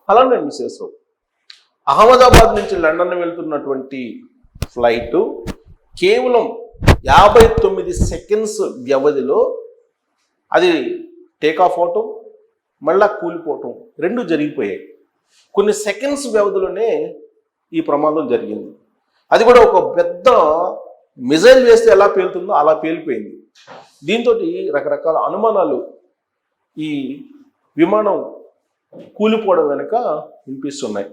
Hello నేను missus Ahmedabad నుంచి London వెళ్తున్నటువంటి ఫ్లైట్ కేవలం 59 సెకండ్స్ వ్యవధిలో అది టేకాఫ్ అవటం మళ్ళా కూలిపోవటం రెండు జరిగిపోయాయి. కొన్ని సెకండ్స్ వ్యవధిలోనే ఈ ప్రమాదం జరిగింది. అది కూడా ఒక పెద్ద మిజైల్ వేస్తే ఎలా పేలుతుందో అలా పేలిపోయింది. దీంతో రకరకాల అనుమానాలు ఈ విమానం కూలిపోవడం వెనుక వినిపిస్తున్నాయి.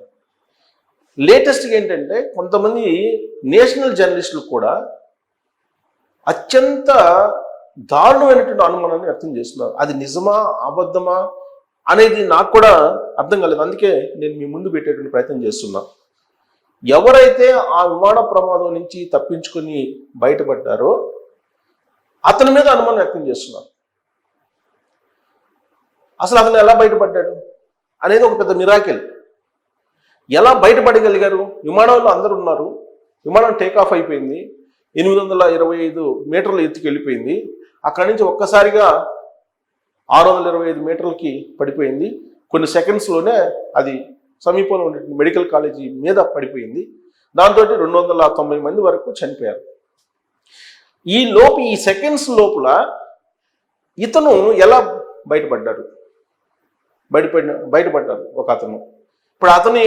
లేటెస్ట్గా ఏంటంటే కొంతమంది నేషనల్ జర్నలిస్టులు కూడా అత్యంత దారుణమైనటువంటి అనుమానాన్ని వ్యక్తం చేస్తున్నారు. అది నిజమా అబద్ధమా అనేది నాకు కూడా అర్థం కాలేదు. అందుకే నేను మీ ముందు పెట్టేటువంటి ప్రయత్నం చేస్తున్నా. ఎవరైతే ఆ విమాన ప్రమాదం నుంచి తప్పించుకొని బయటపడ్డారో అతని మీద అనుమానం వ్యక్తం చేస్తున్నారు. అసలు అతను ఎలా బయటపడ్డాడు అనేది ఒక పెద్ద మిరాకిల్. ఎలా బయటపడగలిగారు? విమానంలో అందరూ ఉన్నారు, విమానం టేకాఫ్ అయిపోయింది, 825 మీటర్ల ఎత్తుకి వెళ్ళిపోయింది, అక్కడి నుంచి ఒక్కసారిగా 625 మీటర్లకి పడిపోయింది. కొన్ని సెకండ్స్లోనే అది సమీపంలో ఉండే మెడికల్ కాలేజీ మీద పడిపోయింది. దాంతో 290 మంది వరకు చనిపోయారు. ఈ సెకండ్స్ లోపల ఇతను ఎలా బయటపడ్డారు ఒక అతను. ఇప్పుడు అతని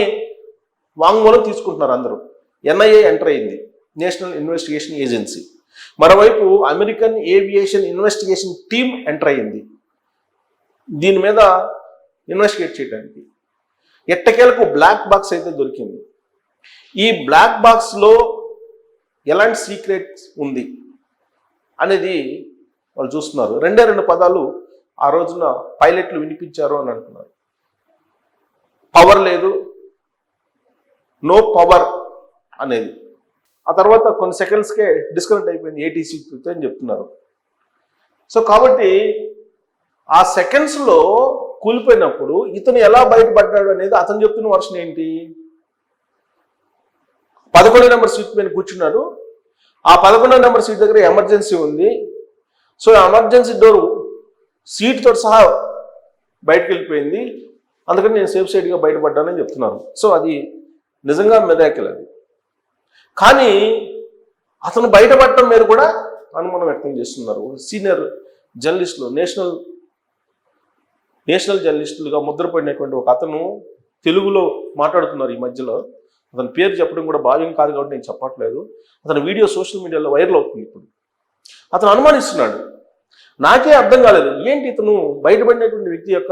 వాంగ్మూలం తీసుకుంటున్నారు అందరూ. NIA ఎంటర్ అయింది, నేషనల్ ఇన్వెస్టిగేషన్ ఏజెన్సీ. మరోవైపు American aviation investigation team enter అయింది దీని మీద ఇన్వెస్టిగేట్ చేయడానికి. ఎట్టకేలకు బ్లాక్ బాక్స్ అయితే దొరికింది. ఈ బ్లాక్ బాక్స్లో ఎలాంటి సీక్రెట్స్ ఉంది అనేది వాళ్ళు చూస్తున్నారు. రెండు పదాలు ఆ రోజున పైలట్లు వినిపించారు అని అంటున్నారు. పవర్ లేదు, నో పవర్ అనేది. ఆ తర్వాత కొన్ని సెకండ్స్కే డిస్కనెక్ట్ అయిపోయింది ATC అని చెప్తున్నారు. సో కాబట్టి ఆ సెకండ్స్లో కూలిపోయినప్పుడు ఇతను ఎలా బయటపడ్డాడు అనేది అతను చెప్తున్న వర్షన్ ఏంటి? 11 నెంబర్ సీట్ మీద కూర్చున్నాడు. ఆ 11 నెంబర్ సీట్ దగ్గర ఎమర్జెన్సీ ఉంది. సో ఎమర్జెన్సీ డోర్ సీట్తో సహా బయటకు వెళ్ళిపోయింది, అందుకని నేను సేఫ్ సైడ్గా బయటపడ్డానని చెప్తున్నారు. సో అది నిజంగా మిరాకిల్ అది. కానీ అతను బయటపడటం మీద కూడా అనుమానం వ్యక్తం చేస్తున్నారు. సీనియర్ జర్నలిస్టులు, నేషనల్ జర్నలిస్టులుగా ముద్రపడినటువంటి ఒక అతను తెలుగులో మాట్లాడుతున్నారు ఈ మధ్యలో. అతని పేరు చెప్పడం కూడా భావ్యం కాదు కాబట్టి నేను చెప్పట్లేదు. అతని వీడియో సోషల్ మీడియాలో వైరల్ అవుతుంది. ఇప్పుడు అతను అనుమానిస్తున్నాడు. నాకే అర్థం కాలేదు, ఏంటి ఇతను బయటపడినటువంటి వ్యక్తి యొక్క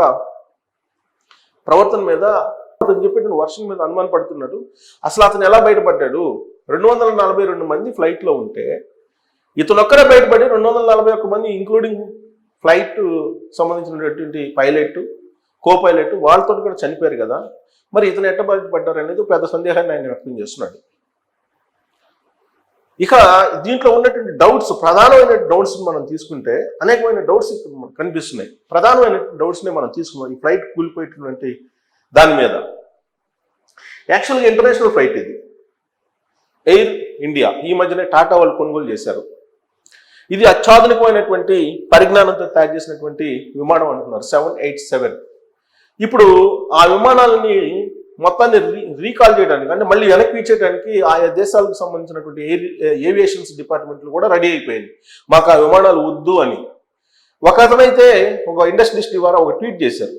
ప్రవర్తన మీద, అతను చెప్పేటువంటి వర్షన్ మీద అనుమాన పడుతున్నాడు. అసలు అతను ఎలా బయటపడ్డాడు? 242 మంది ఫ్లైట్లో ఉంటే ఇతను ఒక్కడే బయటపడి 241 మంది ఇంక్లూడింగ్ ఫ్లైట్ సంబంధించినటువంటి పైలట్, కో పైలట్ వాళ్ళతో కూడా చనిపోయారు కదా. మరి ఇతను ఎట్ట బయటపడ్డారు అనేది పెద్ద సందేహాన్ని ఆయన వ్యక్తం చేస్తున్నాడు. ఇక దీంట్లో ఉన్నటువంటి డౌట్స్, ప్రధానమైన డౌట్స్ మనం తీసుకుంటే అనేకమైన డౌట్స్ మనకు కనిపిస్తున్నాయి. ప్రధానమైన డౌట్స్ని మనం తీసుకున్నాం ఈ ఫ్లైట్ కూలిపోయేటువంటి దాని మీద. యాక్చువల్గా ఇంటర్నేషనల్ ఫ్లైట్ ఇది, ఎయిర్ ఇండియా. ఈ మధ్యనే టాటా వాళ్ళు కొనుగోలు చేశారు. ఇది అత్యాధునికమైనటువంటి పరిజ్ఞానంతో తయారు చేసినటువంటి విమానం అంటున్నారు, 787. ఇప్పుడు ఆ విమానాలని మొత్తాన్ని రీకాల్ చేయడానికి, అంటే మళ్ళీ వెనక్కి ఇచ్చేయడానికి ఆయా దేశాలకు సంబంధించినటువంటి ఏవియేషన్స్ డిపార్ట్మెంట్లు కూడా రెడీ అయిపోయింది, మాకు ఆ విమానాలు వద్దు అని. ఒక అతనైతే ఒక ఇండస్ట్రియలిస్ట్ ద్వారా ఒక ట్వీట్ చేశారు,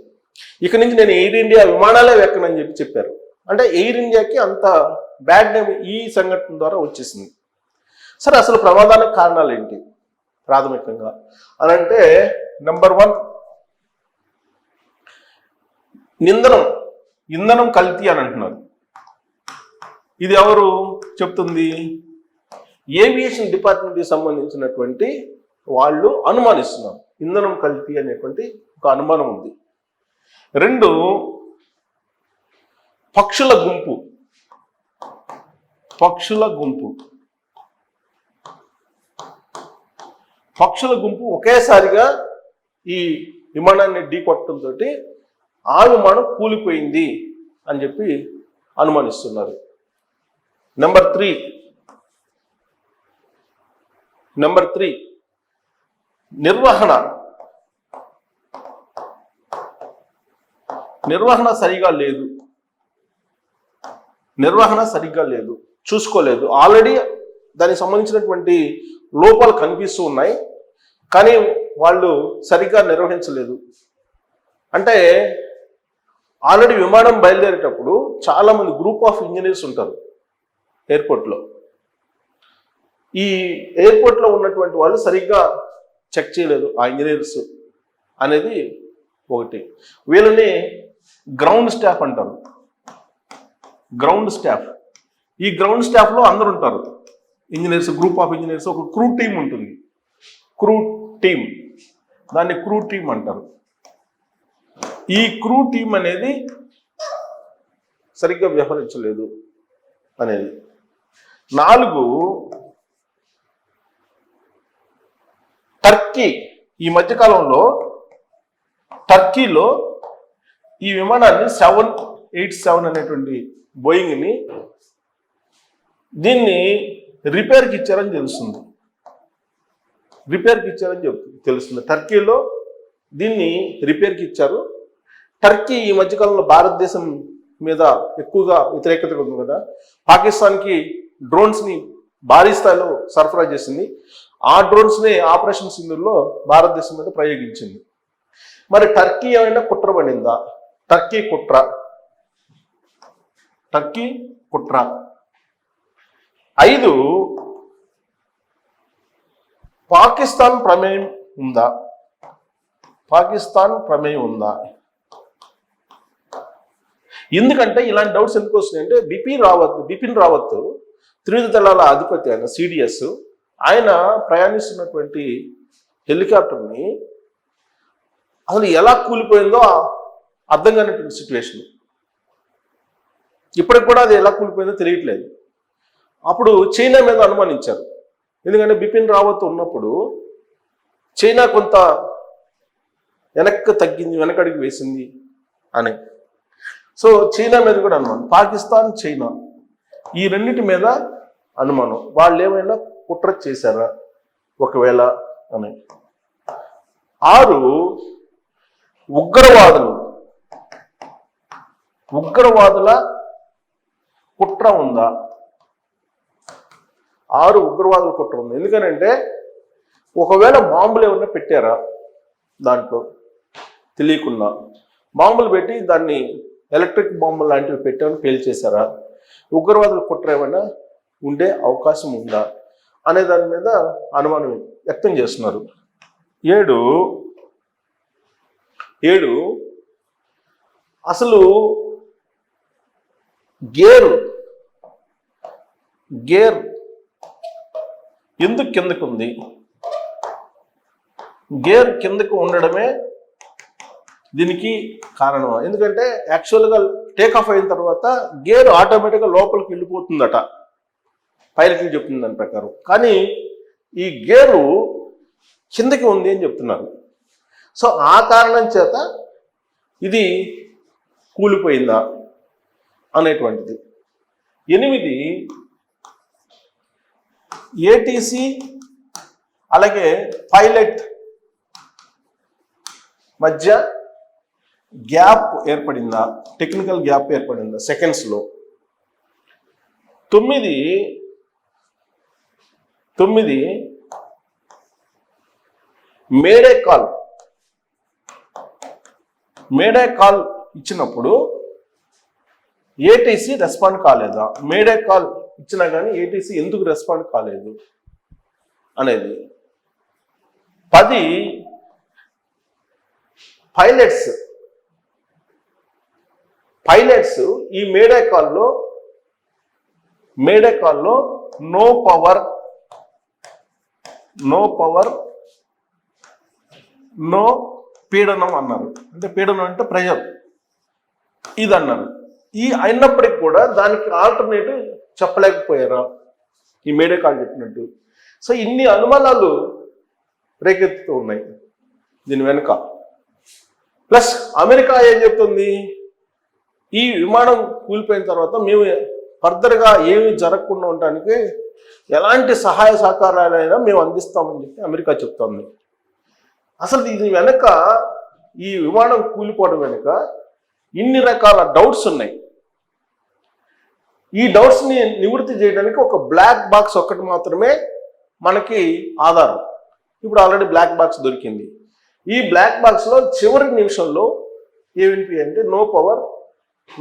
ఇక నుంచి నేను ఎయిర్ ఇండియా విమానాలే వెక్కనని చెప్పారు. అంటే ఎయిర్ ఇండియాకి అంత బ్యాడ్ నేమ్ ఈ సంఘటన ద్వారా వచ్చేసింది. సరే, అసలు ప్రమాదానికి కారణాలు ఏంటి ప్రాథమికంగా అని అంటే, నెంబర్ 1 ఇంధనం కల్తీ అని అంటున్నారు. ఇది ఎవరు చెప్తుంది? ఏవియేషన్ డిపార్ట్మెంట్కి సంబంధించినటువంటి వాళ్ళు అనుమానిస్తున్నారు. ఇంధనం కల్తీ అనేటువంటి ఒక అనుమానం ఉంది. 2, పక్షుల గుంపు ఒకేసారిగా ఈ విమానాన్ని ఢీకొట్టడంతో ఆ విమానం కూలిపోయింది అని చెప్పి అనుమానిస్తున్నారు. నెంబర్ 3 నిర్వహణ సరిగా లేదు నిర్వహణ సరిగ్గా లేదు, చూసుకోలేదు. ఆల్రెడీ దానికి సంబంధించినటువంటి లోపాలు కనిపిస్తూ ఉన్నాయి, కానీ వాళ్ళు సరిగ్గా నిర్వహించలేదు. అంటే ఆల్రెడీ విమానం బయలుదేరేటప్పుడు చాలామంది గ్రూప్ ఆఫ్ ఇంజనీర్స్ ఉంటారు ఎయిర్పోర్ట్లో. ఈ ఎయిర్పోర్ట్లో ఉన్నటువంటి వాళ్ళు సరిగ్గా చెక్ చేయలేదు ఆ ఇంజనీర్స్ అనేది ఒకటి. వీళ్ళని గ్రౌండ్ స్టాఫ్ అంటారు. గ్రౌండ్ స్టాఫ్, ఈ గ్రౌండ్ స్టాఫ్లో అందరు ఉంటారు ఇంజనీర్స్, గ్రూప్ ఆఫ్ ఇంజనీర్స్. ఒక క్రూ టీం ఉంటుంది, క్రూ టీం, దాన్ని క్రూ టీం అంటారు. ఈ క్రూ టీం అనేది సరిగ్గా వ్యవహరించలేదు అనేది. 4, టర్కీ. ఈ మధ్యకాలంలో టర్కీలో ఈ విమానాన్ని 787 అనేటువంటి బోయింగ్ని దీన్ని రిపేర్కి ఇచ్చారని తెలుస్తుంది. రిపేర్కి ఇచ్చారని తెలుస్తుంది. టర్కీలో దీన్ని రిపేర్కి ఇచ్చారు. టర్కీ ఈ మధ్యకాలంలో భారతదేశం మీద ఎక్కువగా వ్యతిరేకత ఉంది కదా, పాకిస్తాన్కి డ్రోన్స్ని భారీ స్థాయిలో సరఫరా చేసింది. ఆ డ్రోన్స్ని ఆపరేషన్ సింధూర్లో భారతదేశం మీద ప్రయోగించింది. మరి టర్కీ ఏమైనా కుట్ర పడిందా? టర్కీ కుట్ర. 5, పాకిస్తాన్ ప్రమేయం ఉందా? పాకిస్తాన్ ప్రమేయం ఉందా? ఎందుకంటే ఇలాంటి డౌట్స్ ఎందుకు వస్తున్నాయంటే బిపిన్ రావత్ త్రివిధ దళాల అధిపతి, ఆయన సిడిఎస్, ఆయన ప్రయాణిస్తున్నటువంటి హెలికాప్టర్ని అసలు ఎలా కూలిపోయిందో అర్థం కానటువంటి సిచ్యువేషన్. ఇప్పటికి కూడా అది ఎలా కూలిపోయిందో తెలియట్లేదు. అప్పుడు చైనా మీద అనుమానించారు, ఎందుకంటే బిపిన్ రావత్ ఉన్నప్పుడు చైనా కొంత వెనకడికి వేసింది అని. సో చైనా మీద కూడా అనుమానం, పాకిస్తాన్, చైనా ఈ రెండింటి మీద అనుమానం. వాళ్ళు ఏమైనా కుట్ర చేశారా ఒకవేళ అని. 6, ఉగ్రవాదుల కుట్ర ఉందా? 6 ఉగ్రవాదుల కుట్ర ఉంది. ఎందుకనంటే ఒకవేళ బాంబులు ఏమన్నా పెట్టారా దాంట్లో తెలియకుండా, బాంబులు పెట్టి దాన్ని ఎలక్ట్రిక్ బాంబులు లాంటివి పెట్టామని పేల్చేశారా, ఉగ్రవాదుల కుట్ర ఏమైనా ఉండే అవకాశం ఉందా అనే దాని మీద అనుమానం వ్యక్తం చేస్తున్నారు. 7, అసలు గేర్ ఎందుకు కిందకు ఉంది? గేర్ కిందకు ఉండడమే దీనికి కారణం. ఎందుకంటే యాక్చువల్గా టేక్ ఆఫ్ అయిన తర్వాత గేర్ ఆటోమేటిక్గా లోపలికి వెళ్ళిపోతుందట, పైలట్లు చెప్తుంది దాని ప్రకారం. కానీ ఈ గేరు కిందకి ఉంది అని చెప్తున్నారు. సో ఆ కారణం చేత ఇది కూలిపోయిందా అనేటువంటిది. 8, ఏటీసీ అలాగే పైలట్ మధ్య గ్యాప్ ఏర్పడిందా, టెక్నికల్ గ్యాప్ ఏర్పడిందా సెకండ్స్లో. 9, మేడే కాల్ ఇచ్చినప్పుడు ఏటీసీ రెస్పాండ్ కాలేదా? మేడే కాల్ ఇచ్చినా కానీ ఏటీసీ ఎందుకు రెస్పాండ్ కాలేదు అనేది. 10, పైలట్స్ ఈ మేడే కాల్లో నో పవర్ నో పీడనం అన్నారు. అంటే పీడనం అంటే ప్రెషర్ ఇది అన్నారు. ఈ అయినప్పటికీ కూడా దానికి ఆల్టర్నేటివ్ చెప్పలేకపోయారా ఈ మేడే కాల్ చెప్పినట్టు. సో ఇన్ని అనుమానాలు రేకెత్తుతూ ఉన్నాయి దీని వెనుక. ప్లస్ అమెరికా ఏం చెప్తుంది, ఈ విమానం కూలిపోయిన తర్వాత మేము ఫర్దర్గా ఏమి జరగకుండా ఉండడానికి ఎలాంటి సహాయ సహకారాలైనా మేము అందిస్తామని చెప్పి అమెరికా చెప్తుంది. అసలు దీని వెనక, ఈ విమానం కూలిపోవడం వెనుక ఇన్ని రకాల డౌట్స్ ఉన్నాయి. ఈ డౌట్స్ని నివృత్తి చేయడానికి ఒక బ్లాక్ బాక్స్ ఒక్కటి మాత్రమే మనకి ఆధారం. ఇప్పుడు ఆల్రెడీ బ్లాక్ బాక్స్ దొరికింది. ఈ బ్లాక్ బాక్స్లో చివరి నిమిషంలో ఏమిటి అంటే నో పవర్,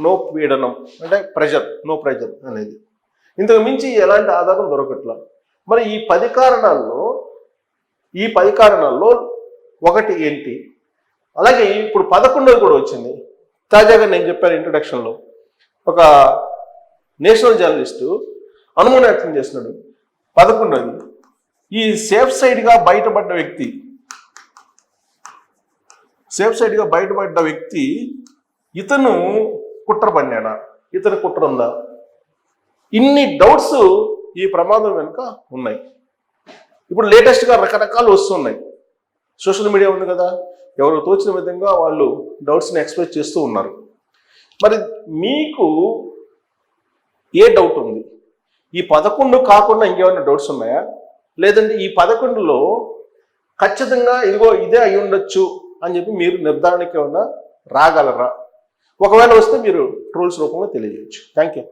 నో పీడనం, అంటే ప్రెషర్, నో ప్రెషర్ అనేది. ఇంతకు మించి ఎలాంటి ఆధారం దొరకట్లా. మరి ఈ 10 కారణాల్లో ఒకటి ఏంటి? అలాగే ఇప్పుడు 11వ కూడా వచ్చింది. తాజాగా నేను చెప్పాను ఇంట్రొడక్షన్లో, ఒక నేషనల్ జర్నలిస్టు అనుమానం వ్యక్తం చేస్తున్నాడు. 11వ ఈ సేఫ్ సైడ్గా బయటపడ్డ వ్యక్తి ఇతను కుట్ర పన్నాడా, ఇతను కుట్ర ఉందా? ఇన్ని డౌట్స్ ఈ ప్రమాదం వెనుక ఉన్నాయి. ఇప్పుడు లేటెస్ట్గా రకరకాలు వస్తున్నాయి. సోషల్ మీడియా ఉంది కదా, ఎవరు తోచిన విధంగా వాళ్ళు డౌట్స్ని ఎక్స్ప్రెస్ చేస్తూ ఉన్నారు. మరి మీకు ఏ డౌట్ ఉంది? ఈ 11 కాకుండా ఇంకేమైనా డౌట్స్ ఉన్నాయా? లేదంటే ఈ 11లో ఖచ్చితంగా ఇదిగో ఇదే అయి ఉండొచ్చు అని చెప్పి మీరు నిర్ధారణకి ఏమన్నా రాగలరా? ఒకవేళ వస్తే మీరు ట్రోల్స్ రూపంలో తెలియజేయచ్చు. Thank you.